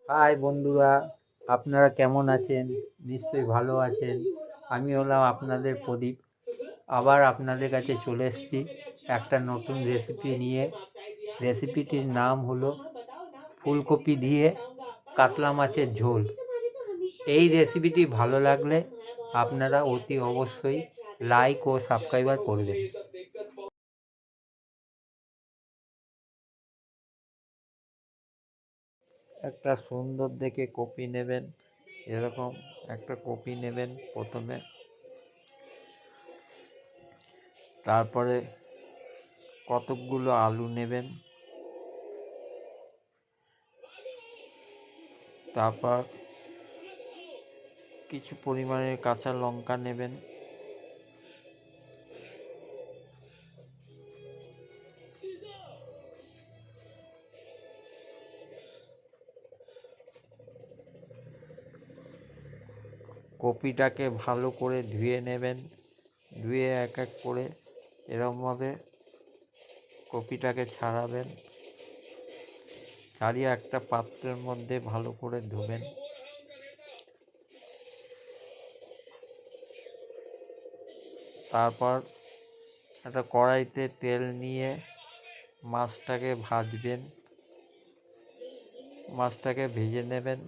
High বন্ধুরা, আপনারা কেমন আছেন? নিশ্চয়ই ভালো আছেন। আমি হলাম আপনাদের প্রদীপ। আবার আপনাদের কাছে চলে এসেছি একটা নতুন রেসিপি নিয়ে। রেসিপিটির নাম হলো ফুলকপি দিয়ে কাতলা মাছের ঝোল। এই রেসিপিটি ভালো লাগলে আপনারা অতি অবশ্যই লাইক ও সাবস্ক্রাইবার করবেন। একটা সুন্দর দেখে কপি নেবেন। এরকম একটা কপি নেবেন প্রথমে। তারপরে কতকগুলো আলু নেবেন। তারপর কিছু পরিমাণে কাঁচা লঙ্কা নেবেন। কপিটাকে ভালো করে ধুয়ে নেবেন। ধুয়ে এক এক করে এরকমভাবে কপিটাকে ছাড়াবেন। ছাড়িয়ে একটা পাত্রের মধ্যে ভালো করে ধুবেন। তারপর একটা কড়াইতে তেল নিয়ে মাছটাকে ভাজবেন। মাছটাকে ভেজে নেবেন।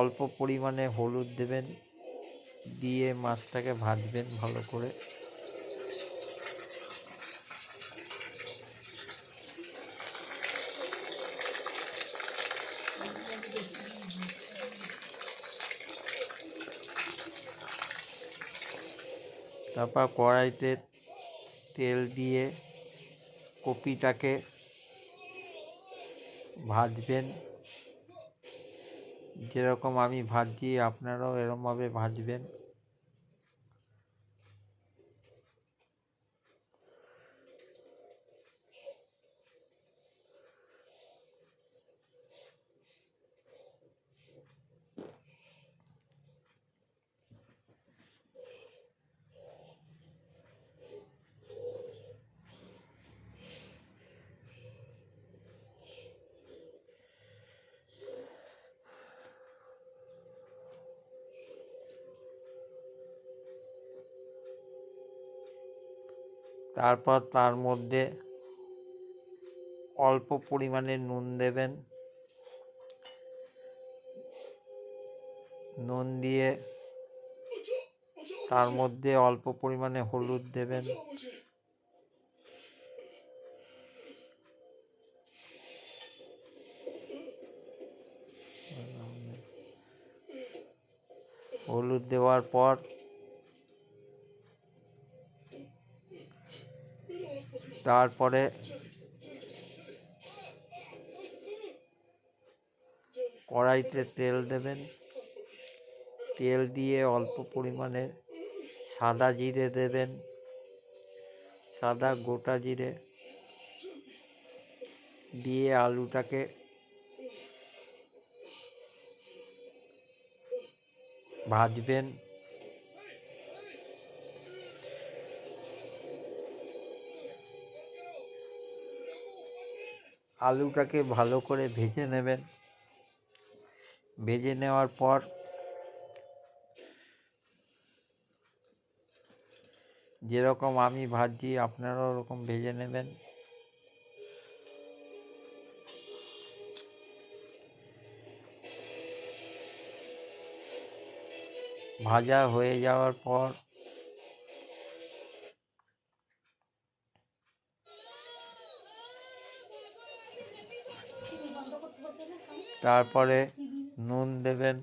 অল্প পরিমাণে হলুদ দেবেন, দিয়ে মাছটাকে ভাজবেন ভালো করে। তারপর কড়াইতে তেল দিয়ে কপিটাকে ভাজবেন। যেরকম আমি ভাজছি আপনারাও এরকমভাবে ভাজবেন। তারপর তার মধ্যে অল্প পরিমাণে নুন দেবেন। নুন দিয়ে তার মধ্যে অল্প পরিমাণে হলুদ দেবেন। হলুদ দেওয়ার পর তারপরে কড়াইতে তেল দেবেন। তেল দিয়ে অল্প পরিমাণে সাদা জিরে দেবেন। সাদা গোটা জিরে দিয়ে আলুটাকে ভাজবেন। আলুটাকে ভালো করে ভেজে নেবেন। ভেজে নেওয়ার পর যেরকম আমি ভাজছি আপনারাও ওরকম ভেজে নেবেন। ভাজা হয়ে যাওয়ার পর তারপরে নুন দেবেন।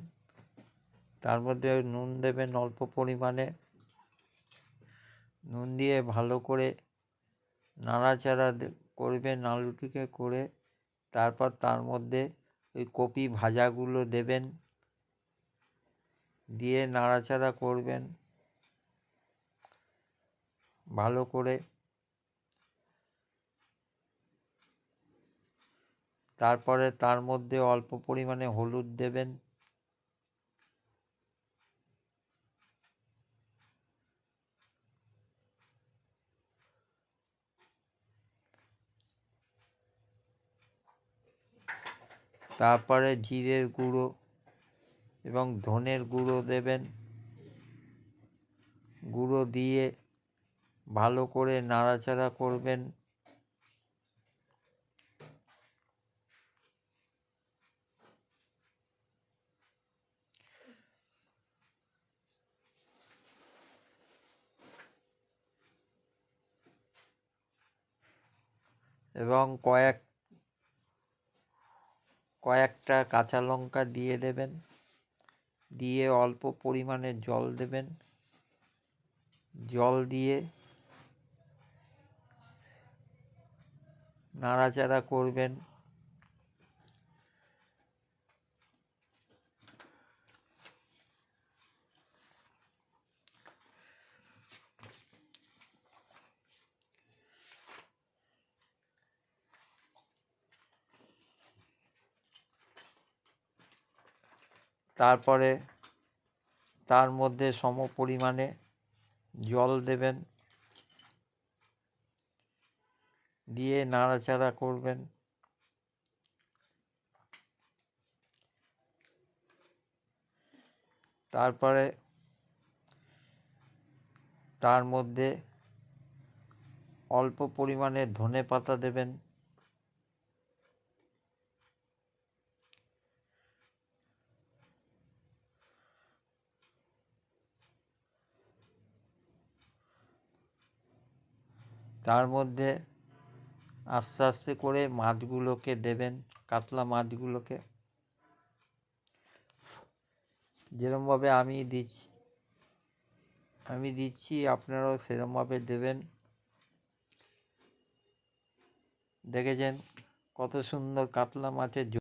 তার মধ্যে নুন দেবেন অল্প পরিমাণে। নুন দিয়ে ভালো করে নাড়াচাড়া করবেন আলুটিকে করে। তারপর তার মধ্যে ওই কপি ভাজাগুলো দেবেন, দিয়ে নাড়াচাড়া করবেন ভালো করে। তারপরে তার মধ্যে অল্প পরিমাণে হলুদ দেবেন। তারপরে জিরের গুঁড়ো এবং ধনের গুঁড়ো দেবেন। গুঁড়ো দিয়ে ভালো করে নাড়াচাড়া করবেন। এবং কয়েকটা কাঁচা লঙ্কা দিয়ে দেবেন। দিয়ে অল্প পরিমাণে জল দেবেন। জল দিয়ে নাড়াচাড়া করবেন। তারপরে তার মধ্যে সম পরিমাণে জল দেবেন। দিয়ে নাড়াচাড়া করবেন। তারপরে তার মধ্যে অল্প পরিমাণে ধনে পাতা দেবেন। তার মধ্যে আস্তে আস্তে করে মাছগুলোকে দেবেন, কাতলা মাছগুলোকে, যেরমভাবে আমি দিচ্ছি আপনারাও সেরমভাবে দেবেন। দেখেছেন কত সুন্দর কাতলা মাছের